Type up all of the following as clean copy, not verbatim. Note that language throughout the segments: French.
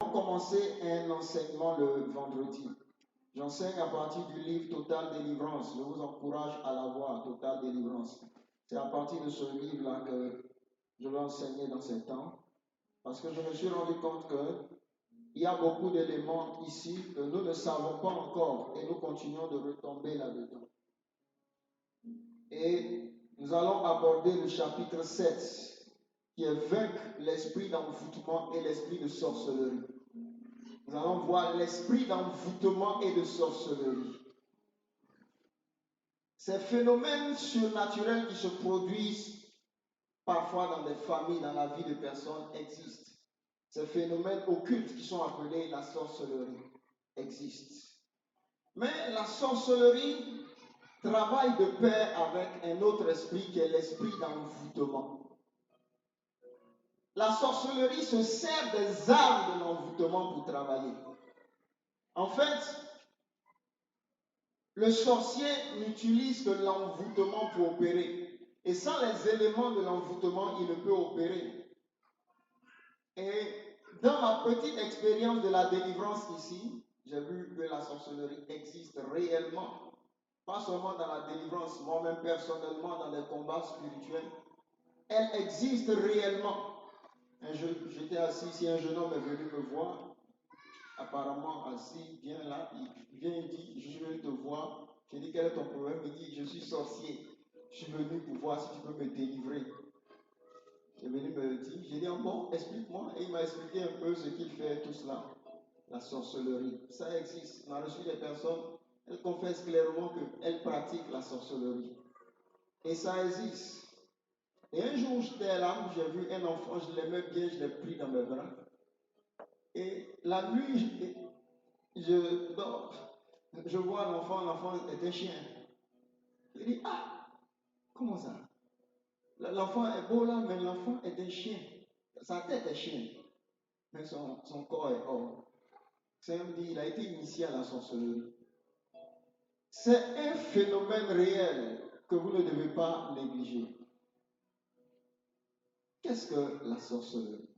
allons commencer un enseignement le vendredi. J'enseigne à partir du livre Total Délivrance. Je vous encourage à l'avoir, Total Délivrance. C'est à partir de ce livre-là que je vais enseigner dans ces temps. Parce que je me suis rendu compte qu'il y a beaucoup d'éléments ici que nous ne savons pas encore et nous continuons de retomber là-dedans. Et nous allons aborder le chapitre 7 qui est vaincre l'esprit d'envoûtement et l'esprit de sorcellerie. Nous allons voir l'esprit d'envoûtement et de sorcellerie. Ces phénomènes surnaturels qui se produisent parfois dans des familles, dans la vie de personnes existent. Ces phénomènes occultes qui sont appelés la sorcellerie existent. Mais la sorcellerie travaille de pair avec un autre esprit qui est l'esprit d'envoûtement. La sorcellerie se sert des armes de l'envoûtement pour travailler. En fait, le sorcier n'utilise que l'envoûtement pour opérer. Et sans les éléments de l'envoûtement, il ne peut opérer. Et dans ma petite expérience de la délivrance ici, j'ai vu que la sorcellerie existe réellement. Pas seulement dans la délivrance, moi-même personnellement dans les combats spirituels. Elle existe réellement. J'étais assis ici, un jeune homme est venu me voir. Apparemment assis, bien là, il vient et dit, je suis venu te voir. J'ai dit, quel est ton problème? Il dit, je suis sorcier. Je suis venu pour voir si tu peux me délivrer. Il est venu me dire, j'ai dit, bon, explique-moi. Et il m'a expliqué un peu ce qu'il fait, tout cela. La sorcellerie, ça existe. On a reçu des personnes, elles confessent clairement qu'elles pratiquent la sorcellerie. Et ça existe. Et un jour, j'étais là, j'ai vu un enfant, je l'aimais bien, je l'ai pris dans mes bras. Et la nuit, je dors, je vois l'enfant est un chien. Je dis, ah, comment ça? L'enfant est beau là, mais l'enfant est un chien. Sa tête est chien, mais son corps est or. C'est un dit, il a été initié à la sorcellerie. C'est un phénomène réel que vous ne devez pas négliger. Qu'est-ce que la sorcellerie?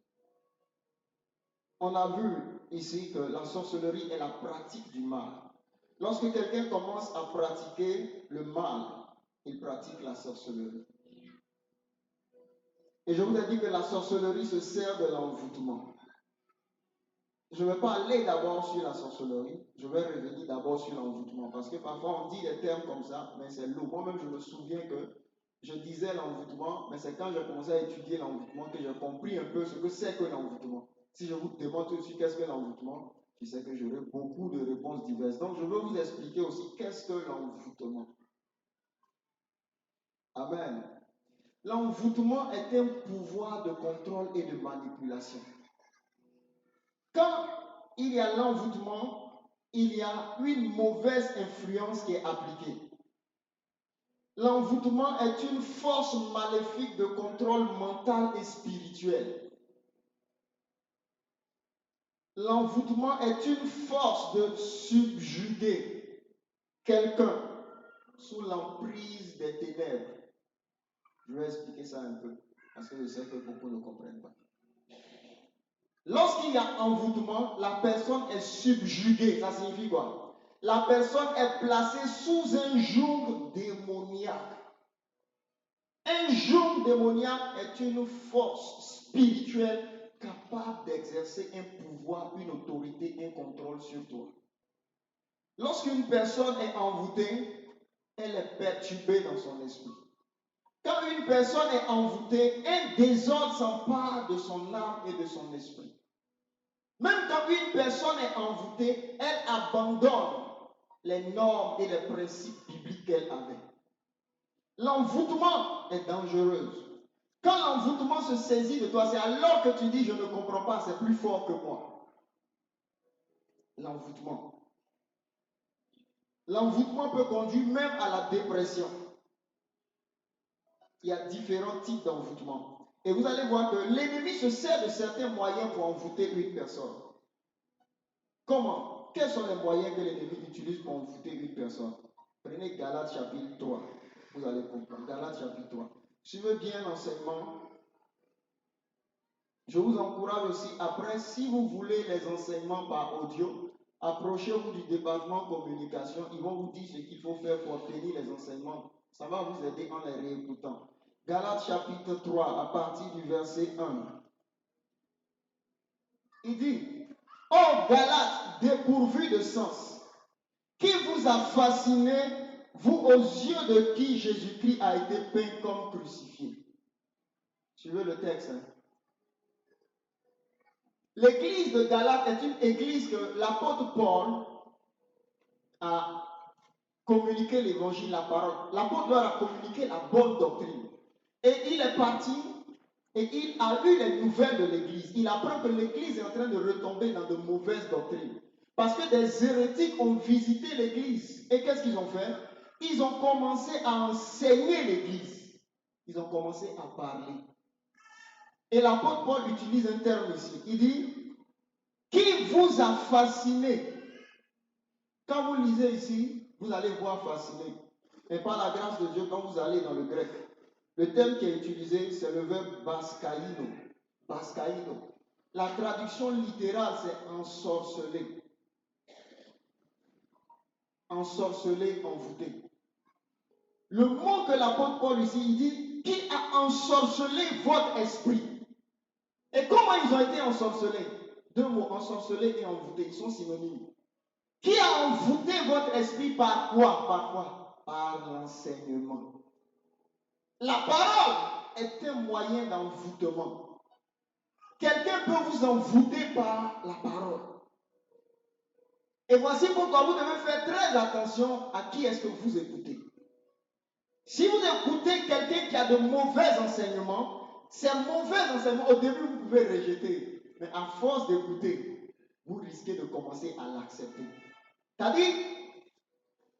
On a vu ici que la sorcellerie est la pratique du mal. Lorsque quelqu'un commence à pratiquer le mal, il pratique la sorcellerie. Et je vous ai dit que la sorcellerie se sert de l'envoûtement. Je ne vais pas aller d'abord sur la sorcellerie, je vais revenir d'abord sur l'envoûtement. Parce que parfois on dit des termes comme ça, mais c'est lourd. Moi-même, je me souviens que je disais l'envoûtement, mais c'est quand j'ai commencé à étudier l'envoûtement que j'ai compris un peu ce que c'est que l'envoûtement. Si je vous demande tout de suite qu'est-ce que l'envoûtement, je sais que j'aurai beaucoup de réponses diverses. Donc je veux vous expliquer aussi qu'est-ce que l'envoûtement. Amen. L'envoûtement est un pouvoir de contrôle et de manipulation. Quand il y a l'envoûtement, il y a une mauvaise influence qui est appliquée. L'envoûtement est une force maléfique de contrôle mental et spirituel. L'envoûtement est une force de subjuguer quelqu'un sous l'emprise des ténèbres. Je vais expliquer ça un peu, parce que je sais que beaucoup ne comprennent pas. Lorsqu'il y a envoûtement, la personne est subjuguée. Ça signifie quoi? La personne est placée sous un joug démoniaque. Un joug démoniaque est une force spirituelle capable d'exercer un pouvoir, une autorité, un contrôle sur toi. Lorsqu'une personne est envoûtée, elle est perturbée dans son esprit. Quand une personne est envoûtée, un désordre s'empare de son âme et de son esprit. Même quand une personne est envoûtée, elle abandonne les normes et les principes bibliques qu'elle avait. L'envoûtement est dangereux. Quand l'envoûtement se saisit de toi, c'est alors que tu dis je ne comprends pas, c'est plus fort que moi. L'envoûtement. L'envoûtement peut conduire même à la dépression. Il y a différents types d'envoûtement. Et vous allez voir que l'ennemi se sert de certains moyens pour envoûter une personne. Comment? Quels sont les moyens que l'ennemi utilise pour envoûter une personne? Prenez Galates chapitre 3. Vous allez comprendre. Galates chapitre 3. Suivez bien l'enseignement. Je vous encourage aussi, après, si vous voulez les enseignements par audio, approchez-vous du département communication. Ils vont vous dire ce qu'il faut faire pour obtenir les enseignements. Ça va vous aider en les réécoutant. Galates chapitre 3, à partir du verset 1. Il dit, ô Galates, dépourvus de sens, qui vous a fasciné, vous aux yeux de qui Jésus-Christ a été peint comme crucifié. Suivez le texte. Hein? L'église de Galate est une église que l'apôtre Paul a communiqué l'évangile, la parole. L'apôtre leur a communiqué la bonne doctrine. Et il est parti et il a eu les nouvelles de l'église. Il apprend que l'église est en train de retomber dans de mauvaises doctrines. Parce que des hérétiques ont visité l'église. Et qu'est-ce qu'ils ont fait? Ils ont commencé à enseigner l'église. Ils ont commencé à parler. Et l'apôtre Paul utilise un terme ici. Il dit, qui vous a fasciné? Quand vous lisez ici, vous allez voir fasciné. Et par la grâce de Dieu, quand vous allez dans le grec, le terme qui est utilisé, c'est le verbe baskaïno. Baskaïno. La traduction littérale, c'est ensorceler. Ensorceler, envoûter. Le mot que l'apôtre Paul ici, il dit, qui a ensorcelé votre esprit? Et comment ils ont été ensorcelés? Deux mots, ensorceler et envoûter, ils sont synonymes. Qui a envoûté votre esprit par quoi? Par quoi? Par l'enseignement. La parole est un moyen d'envoûtement. Quelqu'un peut vous envoûter par la parole. Et voici pourquoi vous devez faire très attention à qui est-ce que vous écoutez. Si vous écoutez quelqu'un qui a de mauvais enseignements, ces mauvais enseignements, au début, vous pouvez rejeter. Mais à force d'écouter, vous risquez de commencer à l'accepter. C'est-à-dire,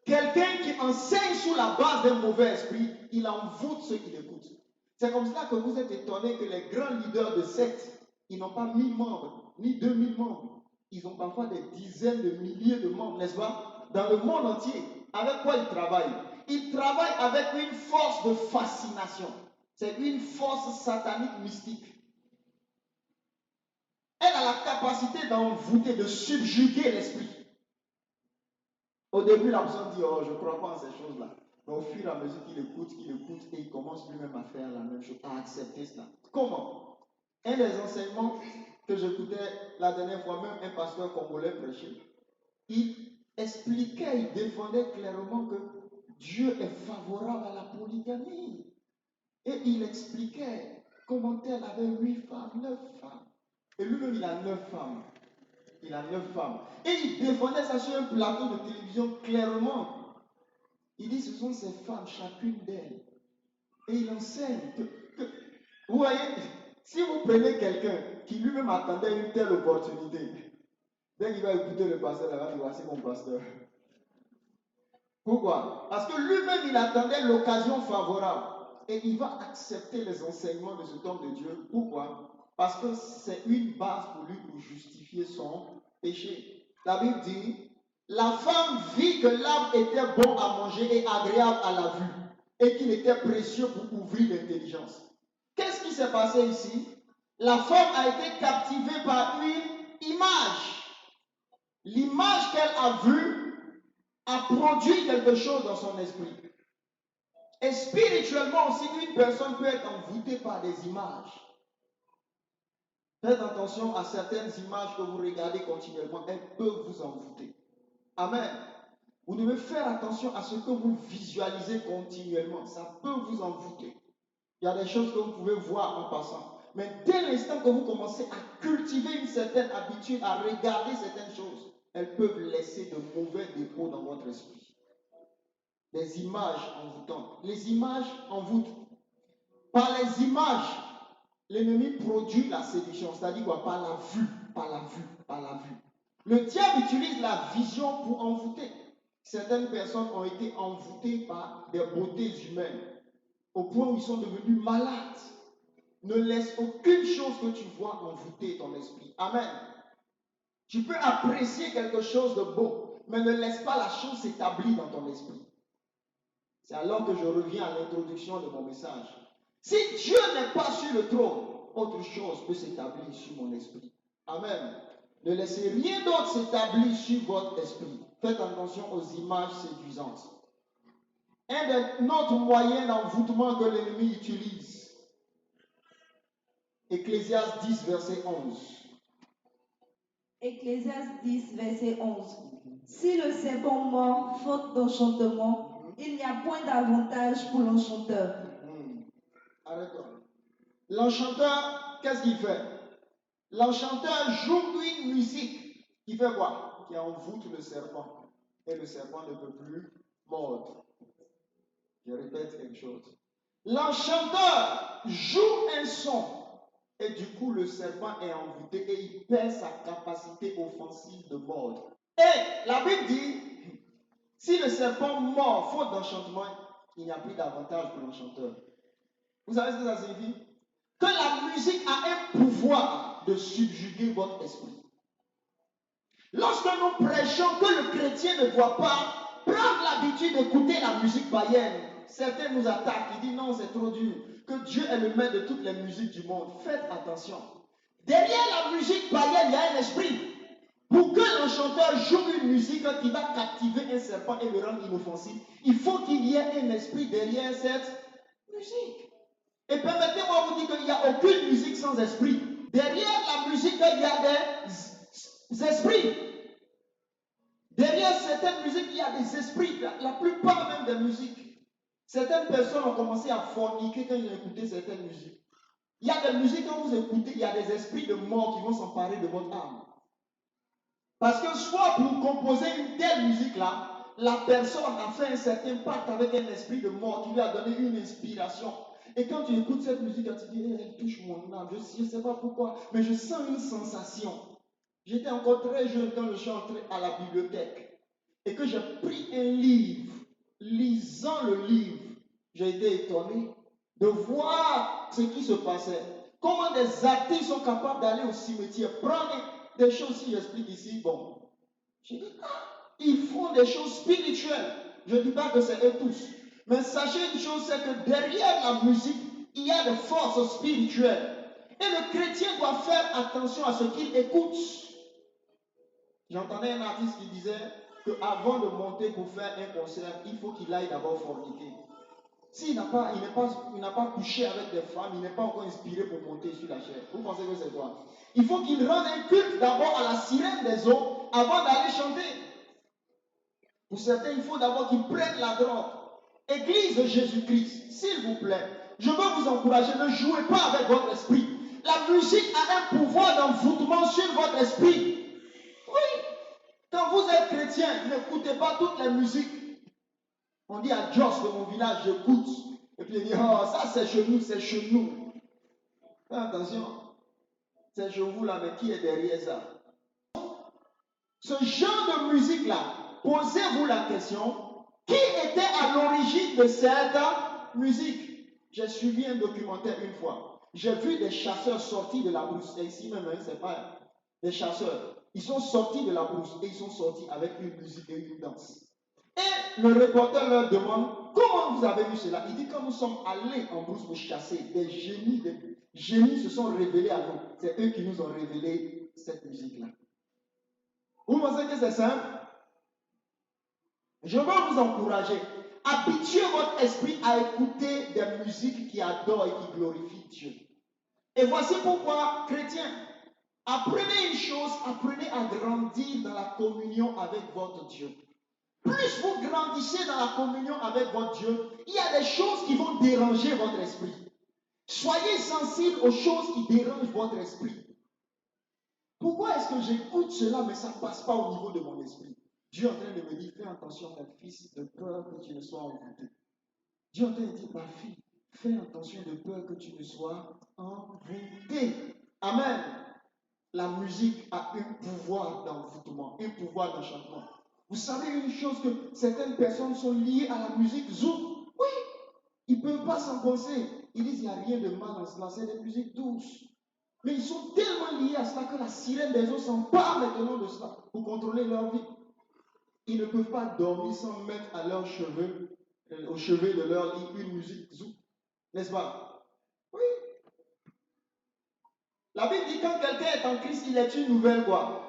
quelqu'un qui enseigne sous la base d'un mauvais esprit, il envoûte ceux qui l'écoutent. C'est comme cela que vous êtes étonné que les grands leaders de sectes, ils n'ont pas 1000 membres, ni 2000 membres. Ils ont parfois des dizaines de milliers de membres, n'est-ce pas? Dans le monde entier. Avec quoi ils travaillent? Ils travaillent avec une force de fascination. C'est une force satanique mystique. Elle a la capacité d'envoûter, de subjuguer l'esprit. Au début, la personne dit, oh, je ne crois pas en ces choses-là. Mais au fur et à mesure qu'il écoute, et il commence lui-même à faire la même chose, à accepter cela. Comment? Un des enseignements que j'écoutais la dernière fois, même un pasteur congolais prêcher, il expliquait, il défendait clairement que Dieu est favorable à la polygamie. Et il expliquait comment tel avait 8 femmes, 9 femmes. Et lui-même, il a 9 femmes. Il a 9 femmes. Et il défendait ça sur un plateau de télévision clairement. Il dit, ce sont ces femmes, chacune d'elles. Et il enseigne que vous voyez, si vous prenez quelqu'un qui lui-même attendait une telle opportunité, dès qu'il va écouter le pasteur, il va dire, voici mon pasteur. Pourquoi? Parce que lui-même, il attendait l'occasion favorable. Et il va accepter les enseignements de cet homme de Dieu. Pourquoi? Parce que c'est une base pour lui pour justifier son péché. La Bible dit, la femme vit que l'arbre était bon à manger et agréable à la vue, et qu'il était précieux pour ouvrir l'intelligence. Qu'est-ce qui s'est passé ici? La femme a été captivée par une image. L'image qu'elle a vue a produit quelque chose dans son esprit. Et spirituellement aussi, une personne peut être envoûtée par des images. Faites attention à certaines images que vous regardez continuellement, elles peuvent vous envoûter. Amen. Vous devez faire attention à ce que vous visualisez continuellement. Ça peut vous envoûter. Il y a des choses que vous pouvez voir en passant. Mais dès l'instant que vous commencez à cultiver une certaine habitude, à regarder certaines choses, elles peuvent laisser de mauvais dépôts dans votre esprit. Des images envoûtantes. Les images envoûtent. Par les images, l'ennemi produit la séduction. C'est-à-dire quoi? Par la vue, par la vue, par la vue. Le diable utilise la vision pour envoûter. Certaines personnes ont été envoûtées par des beautés humaines, au point où ils sont devenus malades. Ne laisse aucune chose que tu vois envoûter ton esprit. Amen. Tu peux apprécier quelque chose de beau, mais ne laisse pas la chose s'établir dans ton esprit. C'est alors que je reviens à l'introduction de mon message. Si Dieu n'est pas sur le trône, autre chose peut s'établir sur mon esprit. Amen. Ne laissez rien d'autre s'établir sur votre esprit. Faites attention aux images séduisantes. Un autre moyen d'envoûtement que l'ennemi utilise. Ecclésiaste 10, verset 11. Ecclésiaste 10, verset 11. Si le serpent mord faute d'enchantement, il n'y a point d'avantage pour l'enchanteur. Arrête-toi. L'enchanteur, qu'est-ce qu'il fait? L'enchanteur joue une musique qui fait quoi? Qui envoûte le serpent. Et le serpent ne peut plus mordre. Je répète quelque chose. L'enchanteur joue un son. Et du coup, le serpent est envoûté et il perd sa capacité offensive de mordre. Et la Bible dit, si le serpent mord faute d'enchantement, il n'y a plus d'avantage pour l'enchanteur. Vous savez ce que ça signifie? Que la musique a un pouvoir de subjuguer votre esprit. Lorsque nous prêchons que le chrétien ne doit pas prendre l'habitude d'écouter la musique païenne, certains nous attaquent, ils disent non, c'est trop dur, que Dieu est le maître de toutes les musiques du monde. Faites attention. Derrière la musique païenne, il y a un esprit. Pour que l'enchanteur joue une musique qui va captiver un serpent et le rendre inoffensif, il faut qu'il y ait un esprit derrière cette musique. Et permettez-moi de vous dire qu'il n'y a aucune musique sans esprit. Derrière la musique, il y a des esprits. Derrière certaines musiques, il y a des esprits. La plupart même des musiques. Certaines personnes ont commencé à forniquer quand ils ont écouté certaines musiques. Il y a des musiques, quand vous écoutez, il y a des esprits de mort qui vont s'emparer de votre âme. Parce que soit pour composer une telle musique-là, la personne a fait un certain pacte avec un esprit de mort qui lui a donné une inspiration. Et quand tu écoutes cette musique, tu dis, elle touche mon âme, je ne sais pas pourquoi, mais je sens une sensation. J'étais encore très jeune quand je suis entré à la bibliothèque et que j'ai pris un livre. Lisant le livre, j'ai été étonné de voir ce qui se passait. Comment des artistes sont capables d'aller au cimetière, prendre des choses, si j'explique ici, bon. J'ai dit, ils font des choses spirituelles. Je ne dis pas que c'est eux tous. Mais sachez une chose, c'est que derrière la musique, il y a des forces spirituelles. Et le chrétien doit faire attention à ce qu'il écoute. J'entendais un artiste qui disait qu'avant de monter pour faire un concert, il faut qu'il aille d'abord forniquer. S'il n'a pas, il n'a pas couché avec des femmes, il n'est pas encore inspiré pour monter sur la chaise. Vous pensez que c'est quoi? Il faut qu'il rende un culte d'abord à la sirène des eaux avant d'aller chanter. Pour certains, il faut d'abord qu'ils prennent la drogue. Église de Jésus-Christ, s'il vous plaît, je veux vous encourager, ne jouez pas avec votre esprit. La musique a un pouvoir d'envoûtement sur votre esprit. Oui. Quand vous êtes chrétien, n'écoutez pas toutes les musiques. On dit à Joss de mon village, j'écoute. Et puis il dit, oh, ça c'est chez nous, c'est chez nous. Fais attention. C'est chez vous là, mais qui est derrière ça? Ce genre de musique-là, posez-vous la question, qui était à l'origine de cette musique? J'ai suivi un documentaire une fois. J'ai vu des chasseurs sortis de la brousse. Et ici même, c'est pas des chasseurs. Ils sont sortis de la brousse et ils sont sortis avec une musique et une danse. Et le reporter leur demande, comment vous avez vu cela? Il dit, quand nous sommes allés en brousse pour chasser, des génies se sont révélés à nous. C'est eux qui nous ont révélé cette musique-là. Vous pensez que c'est simple? Je veux vous encourager. Habituez votre esprit à écouter des musiques qui adorent et qui glorifient Dieu. Et voici pourquoi, chrétiens, apprenez une chose, apprenez à grandir dans la communion avec votre Dieu. Plus vous grandissez dans la communion avec votre Dieu, il y a des choses qui vont déranger votre esprit. Soyez sensibles aux choses qui dérangent votre esprit. Pourquoi est-ce que j'écoute cela, mais ça ne passe pas au niveau de mon esprit? Dieu est en train de me dire, fais attention, mon fils, de peur que tu ne sois envoûté. Dieu est en train de dire, ma fille, fais attention de peur que tu ne sois envoûté. Amen. La musique a un pouvoir d'envoûtement, un pouvoir d'enchantement. Vous savez une chose, que certaines personnes sont liées à la musique zouk. Oui, ils ne peuvent pas s'en penser. Ils disent, il n'y a rien de mal dans cela, c'est des musiques douces. Mais ils sont tellement liés à cela que la sirène des eaux s'empare maintenant de cela pour contrôler leur vie. Ils ne peuvent pas dormir sans mettre à leurs cheveux, au chevet de leur lit, une musique zouk. N'est-ce pas? Oui. La Bible dit quand quelqu'un est en Christ, il est une nouvelle quoi?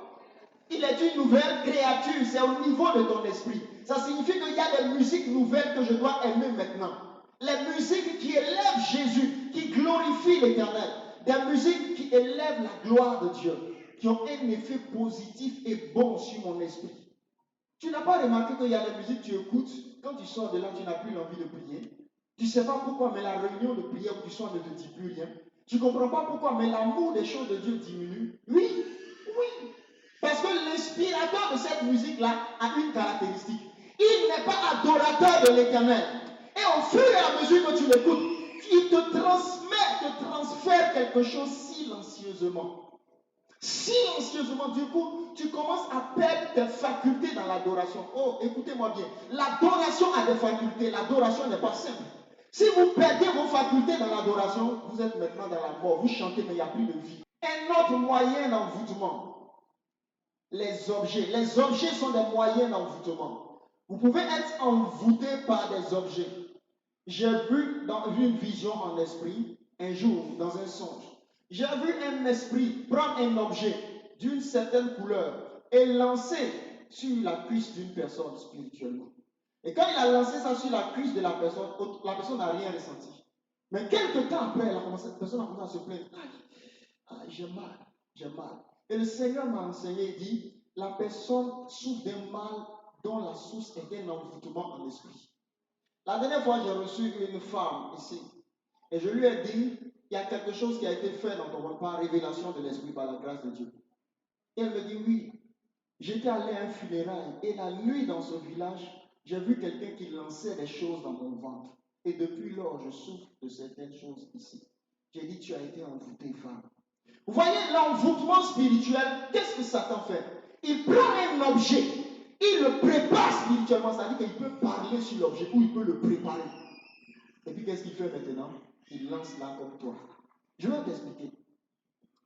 Il est une nouvelle créature. C'est au niveau de ton esprit. Ça signifie qu'il y a des musiques nouvelles que je dois aimer maintenant. Les musiques qui élèvent Jésus, qui glorifient l'Éternel. Des musiques qui élèvent la gloire de Dieu, qui ont un effet positif et bon sur mon esprit. Tu n'as pas remarqué qu'il y a des musiques que tu écoutes, quand tu sors de là, tu n'as plus l'envie de prier. Tu ne sais pas pourquoi, mais la réunion de prière où tu sors ne te dit plus rien. Tu ne comprends pas pourquoi, mais l'amour des choses de Dieu diminue. Oui, oui. Parce que l'inspirateur de cette musique-là a une caractéristique. Il n'est pas adorateur de l'Éternel. Et au fur et à mesure que tu l'écoutes, il te transfère quelque chose silencieusement. Silencieusement, du coup, tu commences à perdre tes facultés dans l'adoration. Oh, écoutez-moi bien. L'adoration a des facultés. L'adoration n'est pas simple. Si vous perdez vos facultés dans l'adoration, vous êtes maintenant dans la mort. Vous chantez, mais il n'y a plus de vie. Un autre moyen d'envoûtement, les objets. Les objets sont des moyens d'envoûtement. Vous pouvez être envoûté par des objets. J'ai vu dans une vision en esprit, un jour, dans un songe. J'ai vu un esprit prendre un objet d'une certaine couleur et lancer sur la cuisse d'une personne spirituellement. Et quand il a lancé ça sur la cuisse de la personne n'a rien ressenti. Mais quelques temps après, la personne a commencé à se plaindre. J'ai mal, j'ai mal. Et le Seigneur m'a enseigné, il dit, la personne souffre d'un mal dont la source est un envoûtement en esprit. La dernière fois, j'ai reçu une femme ici. Et je lui ai dit, il y a quelque chose qui a été fait dans ton par révélation de l'esprit, par la grâce de Dieu. Et elle me dit, oui. J'étais allé à un funérail et la nuit dans ce village, j'ai vu quelqu'un qui lançait des choses dans mon ventre. Et depuis lors, je souffre de certaines choses ici. J'ai dit, tu as été envoûtée, femme. Vous voyez, l'envoûtement spirituel, qu'est-ce que Satan fait? Il prend un objet, il le prépare spirituellement, c'est-à-dire qu'il peut parler sur l'objet ou il peut le préparer. Et puis qu'est-ce qu'il fait maintenant? Il lance là comme toi. Je vais t'expliquer.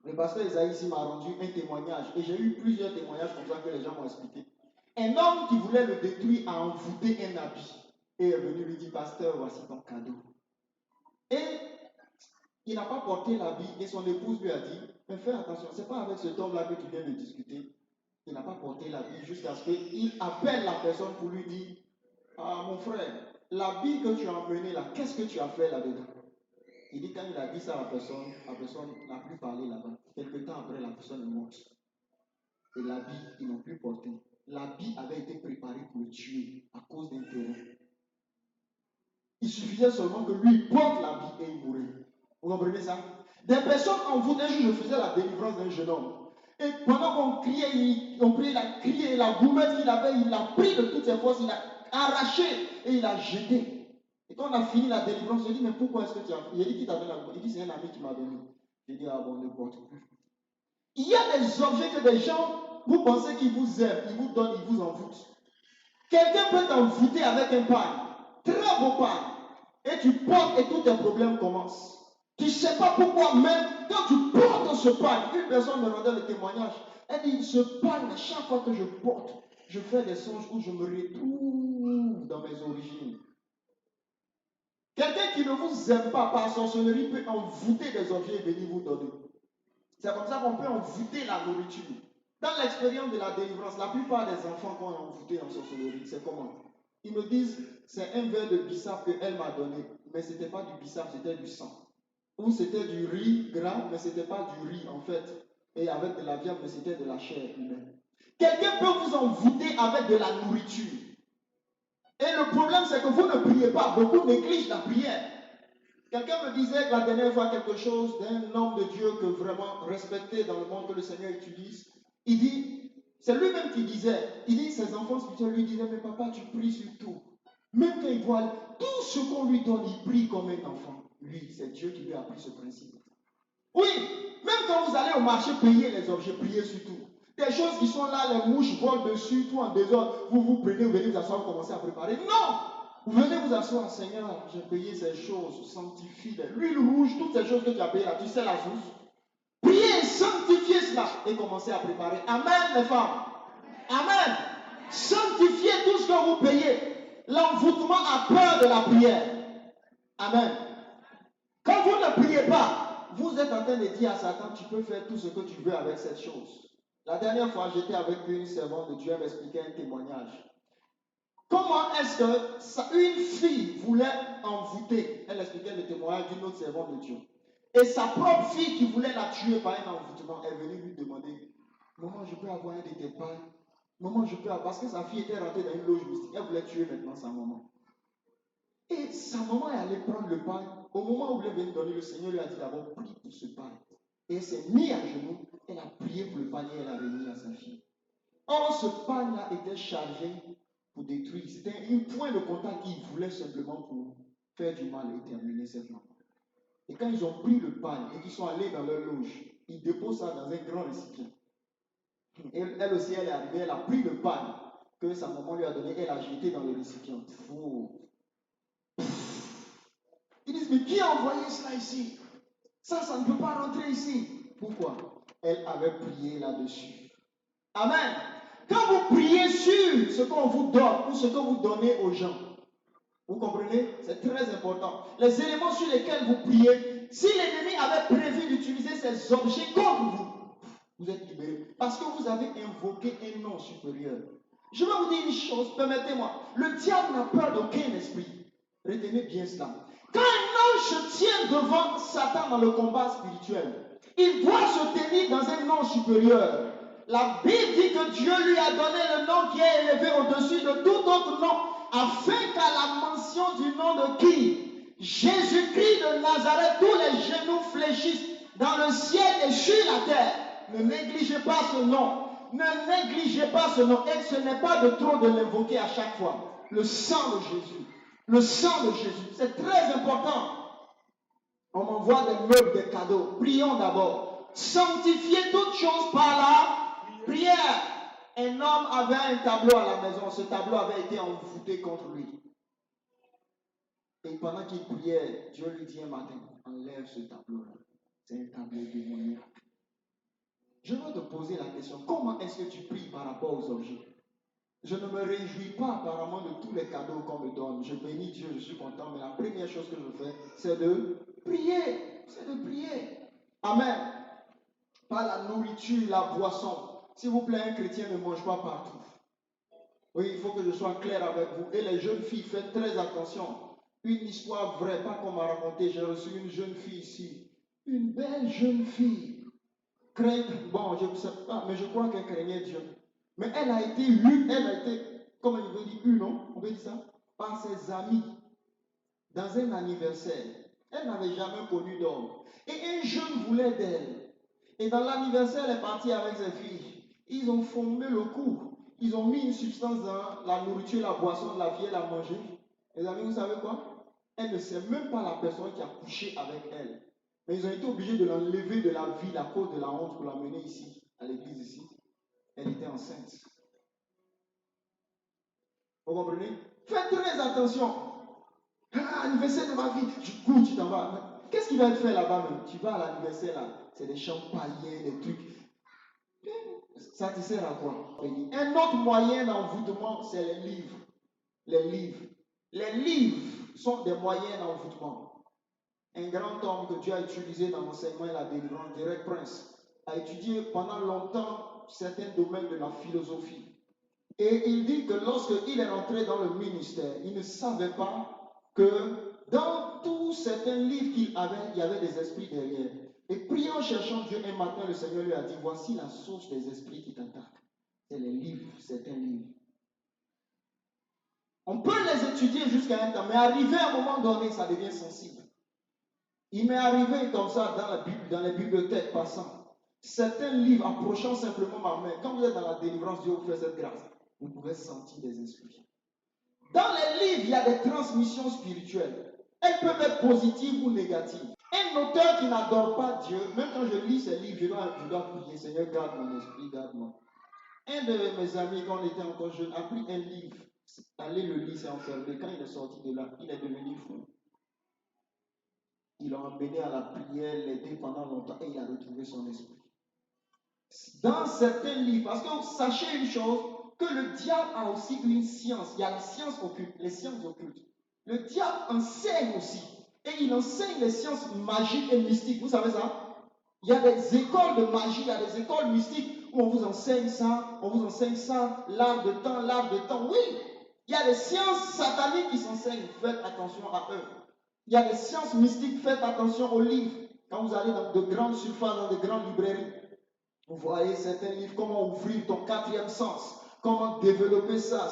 Le pasteur Isaïe ici m'a rendu un témoignage et j'ai eu plusieurs témoignages comme ça que les gens m'ont expliqué. Un homme qui voulait le détruire a envoûté un habit et est venu lui dire, pasteur, voici ton cadeau. Et il n'a pas porté l'habit et son épouse lui a dit, mais fais attention, ce n'est pas avec cet homme-là que tu viens de discuter. Il n'a pas porté l'habit jusqu'à ce qu'il appelle la personne pour lui dire, ah mon frère, l'habit que tu as emmené là, qu'est-ce que tu as fait là-dedans? Il dit, quand il a dit ça à la personne n'a plus parlé là-bas. Quelque temps après, la personne est morte. Et l'habit, ils n'ont plus porté. L'habit avait été préparé pour le tuer à cause d'un terrain. Il suffisait seulement que lui porte l'habit et il mourait. Vous comprenez ça? Des personnes en vous, un jour je faisais la délivrance d'un jeune homme. Et pendant qu'on criait, il a crié, la gourmette qu'il avait, il l'a pris de toutes ses forces, il l'a arraché et il l'a jeté. Et quand on a fini la délivrance, j'ai dit, mais pourquoi est-ce que tu as fait? Il a dit, qui t'a donné la gourmette? Il dit, c'est un ami qui m'a donné. J'ai dit, ah bon, ne porte plus. Il y a des objets que des gens, vous pensez qu'ils vous aiment, ils vous donnent, ils vous envoûtent. Quelqu'un peut t'envoûter avec un pagne, très beau pagne, et tu portes et tous tes problèmes commencent. Tu ne sais pas pourquoi, même quand tu portes ce pagne, une personne me rendait le témoignage, elle dit, ce pagne, à chaque fois que je porte, je fais des songes où je me retrouve dans mes origines. Quelqu'un qui ne vous aime pas par sorcellerie peut envoûter des objets et venir vous donner. C'est comme ça qu'on peut envoûter la nourriture. Dans l'expérience de la délivrance, la plupart des enfants qu'on a envoûtés en sorcellerie, c'est comment? Ils me disent, c'est un verre de bissap qu'elle m'a donné, mais ce n'était pas du bissap, c'était du sang. Ou c'était du riz gras, mais ce n'était pas du riz en fait. Et avec de la viande, mais c'était de la chair humaine. Quelqu'un peut vous envoûter avec de la nourriture. Et le problème, c'est que vous ne priez pas. Beaucoup négligent la prière. Quelqu'un me disait la dernière fois quelque chose d'un homme de Dieu que vraiment respecté dans le monde que le Seigneur utilise. Il dit, c'est lui-même qui disait, il dit, ses enfants spirituels lui disaient, mais papa, tu pries sur tout. Même quand il voit tout ce qu'on lui donne, il prie comme un enfant. Lui, c'est Dieu qui lui a appris ce principe. Oui, même quand vous allez au marché payer les objets, priez sur tout. Des choses qui sont là, les mouches volent dessus, tout en désordre, vous prenez, vous venez vous asseoir, vous commencez à préparer. Non! Vous venez vous asseoir, Seigneur, j'ai payé ces choses, sanctifie l'huile rouge, toutes ces choses que tu as payées là, tu sais la source. Priez, sanctifiez cela et commencez à préparer. Amen, les femmes. Amen. Sanctifiez tout ce que vous payez. L'envoûtement a peur de la prière. Amen. Quand vous ne priez pas, vous êtes en train de dire à Satan, tu peux faire tout ce que tu veux avec cette chose. La dernière fois, j'étais avec une servante de Dieu, elle m'expliquait un témoignage. Comment est-ce qu'une fille voulait envoûter? Elle expliquait le témoignage d'une autre servante de Dieu. Et sa propre fille qui voulait la tuer par un envoûtement est venue lui demander, maman, je peux avoir un de tes pains? Maman, je peux avoir... Parce que sa fille était rentrée dans une loge mystique. Elle voulait tuer maintenant sa maman. Et sa maman est allée prendre le pain. Au moment où elle est venue donner, le Seigneur lui a dit d'abord, prie pour ce pain. Et elle s'est mise à genoux. Elle a prié pour le pain et elle a remis à sa fille. Or, ce pain-là était chargé pour détruire. C'était un point de contact qu'il voulait simplement pour faire du mal et terminer cette maman. Et quand ils ont pris le pain et qu'ils sont allés dans leur loge, ils déposent ça dans un grand récipient. Et elle aussi, elle est arrivée, elle a pris le pain que sa maman lui a donné, elle a jeté dans le récipient. Ils disent, mais qui a envoyé cela ici? Ça ne peut pas rentrer ici. Pourquoi? Elle avait prié là-dessus. Amen. Quand vous priez sur ce qu'on vous donne ou ce que vous donnez aux gens, vous comprenez? C'est très important. Les éléments sur lesquels vous priez, si l'ennemi avait prévu d'utiliser ces objets contre vous, vous êtes libérés. Parce que vous avez invoqué un nom supérieur. Je vais vous dire une chose, permettez-moi. Le diable n'a peur d'aucun esprit. Retenez bien cela. Quand un ange se tient devant Satan dans le combat spirituel, il doit se tenir dans un nom supérieur. La Bible dit que Dieu lui a donné le nom qui est élevé au-dessus de tout autre nom, afin qu'à la mention du nom de qui? Jésus-Christ de Nazareth, tous les genoux fléchissent dans le ciel et sur la terre. Ne négligez pas ce nom. Ne négligez pas ce nom. Et ce n'est pas de trop de l'invoquer à chaque fois. Le sang de Jésus. Le sang de Jésus. C'est très important. On m'envoie des meubles, des cadeaux. Prions d'abord. Sanctifiez toutes choses par la prière. Un homme avait un tableau à la maison. Ce tableau avait été envoûté contre lui. Et pendant qu'il priait, Dieu lui dit un matin, enlève ce tableau-là. C'est un tableau démoniaque. Je veux te poser la question, comment est-ce que tu pries par rapport aux objets? Je ne me réjouis pas apparemment de tous les cadeaux qu'on me donne. Je bénis Dieu, je suis content, mais la première chose que je fais, c'est de prier. C'est de prier. Amen. Pas la nourriture, la boisson. S'il vous plaît, un chrétien ne mange pas partout. Oui, il faut que je sois clair avec vous. Et les jeunes filles, faites très attention. Une histoire vraie, pas qu'on m'a raconté. J'ai reçu une jeune fille ici. Une belle jeune fille. Bon, je ne sais pas, mais je crois qu'elle craignait Dieu. Mais elle a été eue, comment il veut dire, non? On peut dire ça? Par ses amis, dans un anniversaire. Elle n'avait jamais connu d'homme. Et un jeune voulait d'elle. Et dans l'anniversaire, elle est partie avec ses filles. Ils ont formé le coup. Ils ont mis une substance dans la nourriture, la boisson de la fille, elle a mangé. Les amis, vous savez quoi? Elle ne sait même pas la personne qui a couché avec elle. Mais ils ont été obligés de l'enlever de la ville à cause de la honte pour l'amener ici, à l'église ici. Elle était enceinte. Vous comprenez? Faites très attention. Anniversaire de ma vie, du coup tu t'en vas. Qu'est-ce qui va être fait là-bas même? Tu vas à l'anniversaire là, c'est des chants païens, des trucs. Ça te sert à quoi? Un autre moyen d'envoûtement, c'est les livres. Les livres. Les livres sont des moyens d'envoûtement. Un grand homme que Dieu a utilisé dans l'enseignement et la délivrance, Derek Prince, a étudié pendant longtemps certains domaines de la philosophie. Et il dit que lorsqu'il est rentré dans le ministère, il ne savait pas que dans tous certains livres qu'il avait, il y avait des esprits derrière. Et priant, cherchant Dieu, un matin, le Seigneur lui a dit, voici la source des esprits qui t'attaquent. C'est les livres, certains livres. On peut les étudier jusqu'à un temps, mais arrivé à un moment donné, ça devient sensible. Il m'est arrivé comme ça dans la Bible, dans les bibliothèques passant. Certains livres approchant simplement ma main. Quand vous êtes dans la délivrance, Dieu vous fait cette grâce. Vous pouvez sentir des esprits. Dans les livres, il y a des transmissions spirituelles. Elles peuvent être positives ou négatives. Un auteur qui n'adore pas Dieu, même quand je lis ces livres, je dois prier, Seigneur, garde mon esprit, garde-moi. Un de mes amis, quand on était encore jeune, a pris un livre, allé le lire, s'est enfermé. Quand il est sorti de là, il est devenu fou. Il l'a emmené à la prière, l'aidé pendant longtemps et il a retrouvé son esprit. Dans certains livres, parce que sachez une chose, que le diable a aussi une science. Il y a la science occulte, les sciences occultes. Le diable enseigne aussi. Et il enseigne les sciences magiques et mystiques. Vous savez ça? Il y a des écoles de magie, il y a des écoles mystiques où on vous enseigne ça, l'art de temps. Oui, il y a des sciences sataniques qui s'enseignent. Faites attention à eux. Il y a des sciences mystiques, faites attention aux livres. Quand vous allez dans de grandes surfaces, dans de grandes librairies, vous voyez certains livres, comment ouvrir ton quatrième sens, comment développer ça.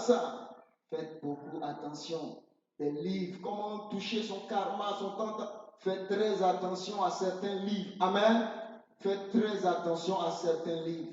Faites beaucoup attention. Des livres, comment toucher son karma, son temps. Faites très attention à certains livres. Amen. Faites très attention à certains livres.